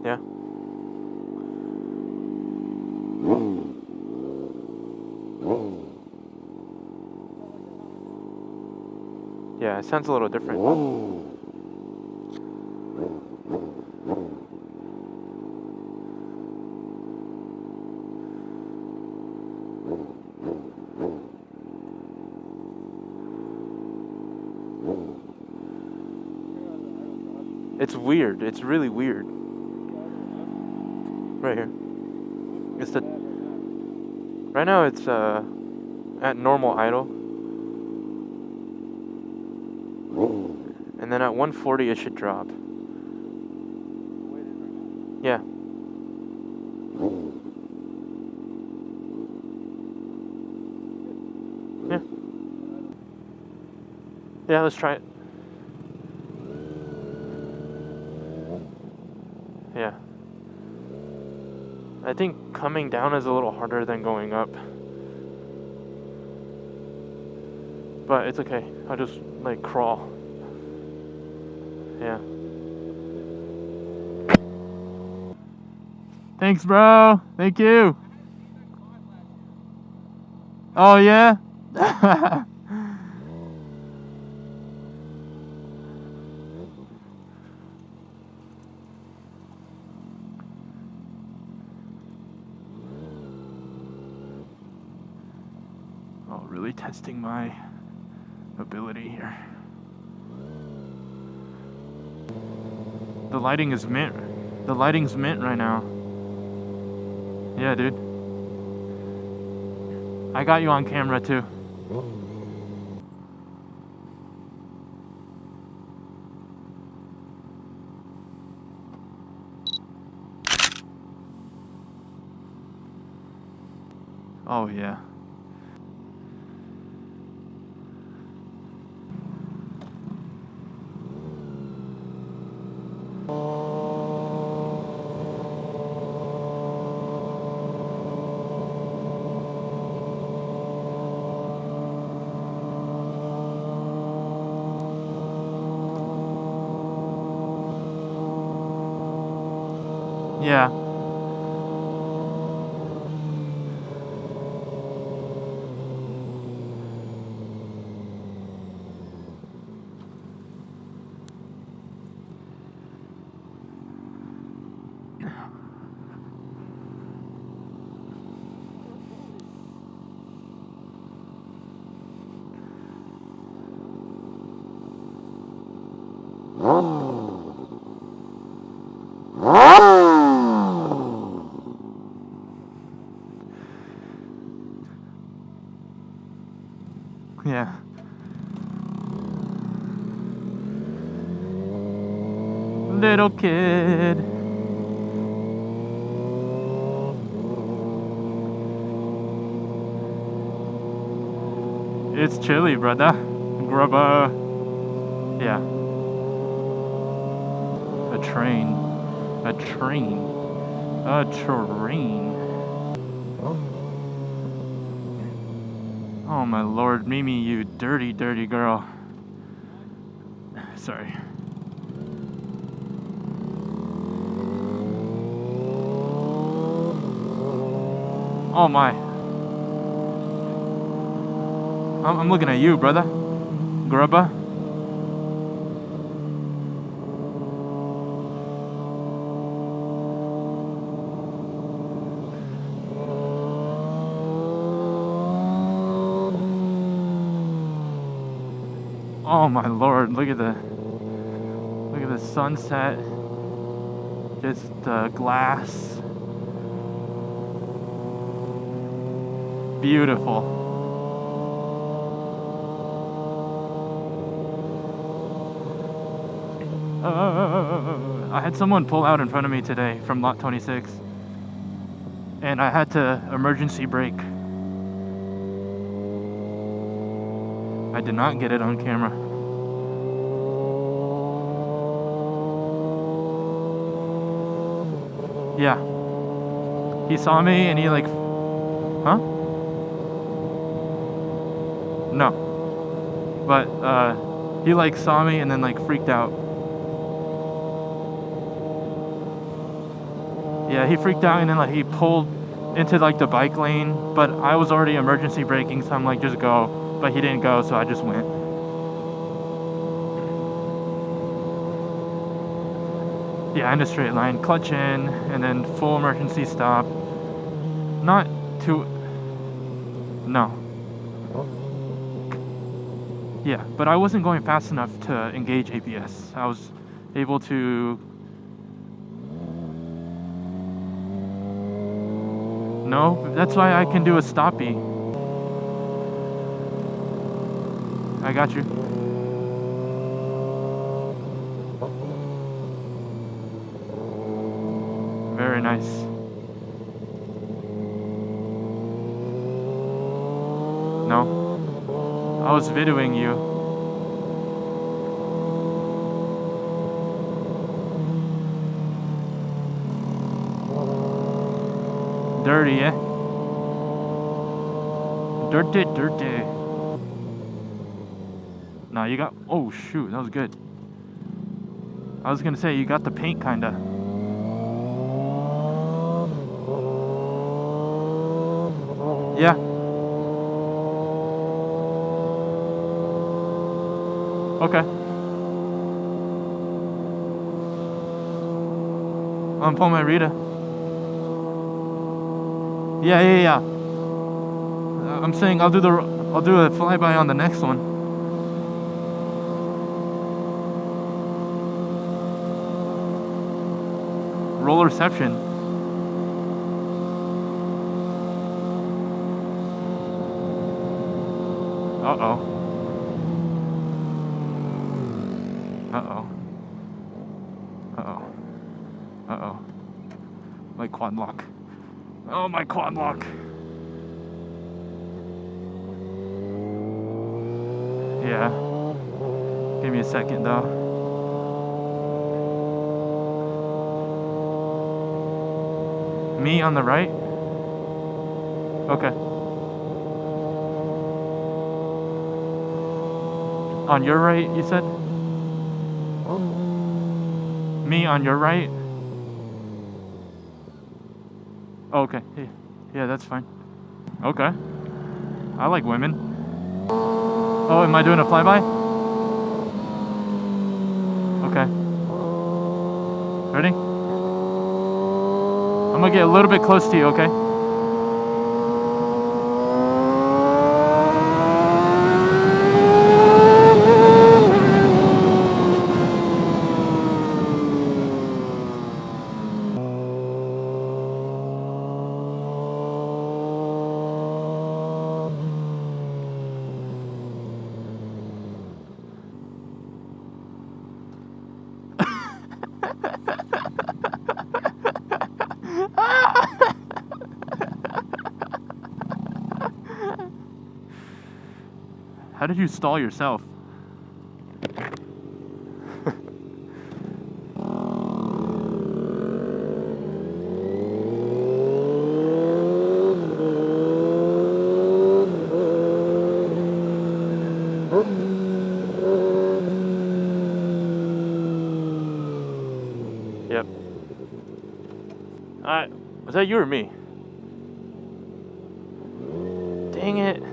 Yeah. Yeah, it sounds a little different. It's weird. It's really weird. Right here. It's the. Right now it's at normal idle. And then at 140 it should drop. Yeah. Yeah. Yeah, let's try it. Yeah. I think coming down is a little harder than going up. But it's okay. I'll just like crawl. Yeah. Thanks, bro. Thank you. Oh, yeah? Oh, really testing my ability here. The lighting is mint. The lighting's mint right now. Yeah, dude. I got you on camera too. Oh, yeah. Yeah. Yeah. Little kid. It's chilly, brother. Grubber. Yeah. A train. A train. A train. Oh my lord, Mimi, you dirty, dirty girl. Sorry. Oh my. I'm looking at you, brother. Grubba. Oh my lord, look at the sunset. Just the glass. Beautiful. I had someone pull out in front of me today from lot 26, and I had to emergency brake. I did not get it on camera. Yeah. He saw me and he like, huh? No. But he like saw me and then like freaked out. Yeah, he freaked out and then like he pulled into like the bike lane, but I was already emergency braking, so I'm like, just go. But he didn't go, so I just went. Yeah, in a straight line, clutch in, and then full emergency stop. Not too... No. Yeah, but I wasn't going fast enough to engage ABS. I was able to... No, that's why I can do a stoppie. I got you. Very nice. No. I was videoing you. Dirty, eh? Dirty, dirty. Nah, you got... Oh, shoot, that was good. I was gonna say, you got the paint, kinda. Yeah. Okay. I'm pulling my Rita. Yeah. I'm saying I'll do a flyby on the next one. Roller-Ception. Uh-oh. My quad lock. Oh, my quad lock. Yeah. Give me a second, though. Me on the right? Okay. On your right, you said? Me on your right? Oh, okay. Yeah, that's fine. Okay. I like women. Oh, am I doing a flyby? Okay. Ready? I'm gonna get a little bit close to you, okay? How did you stall yourself? Yep. Was that you or me? Dang it.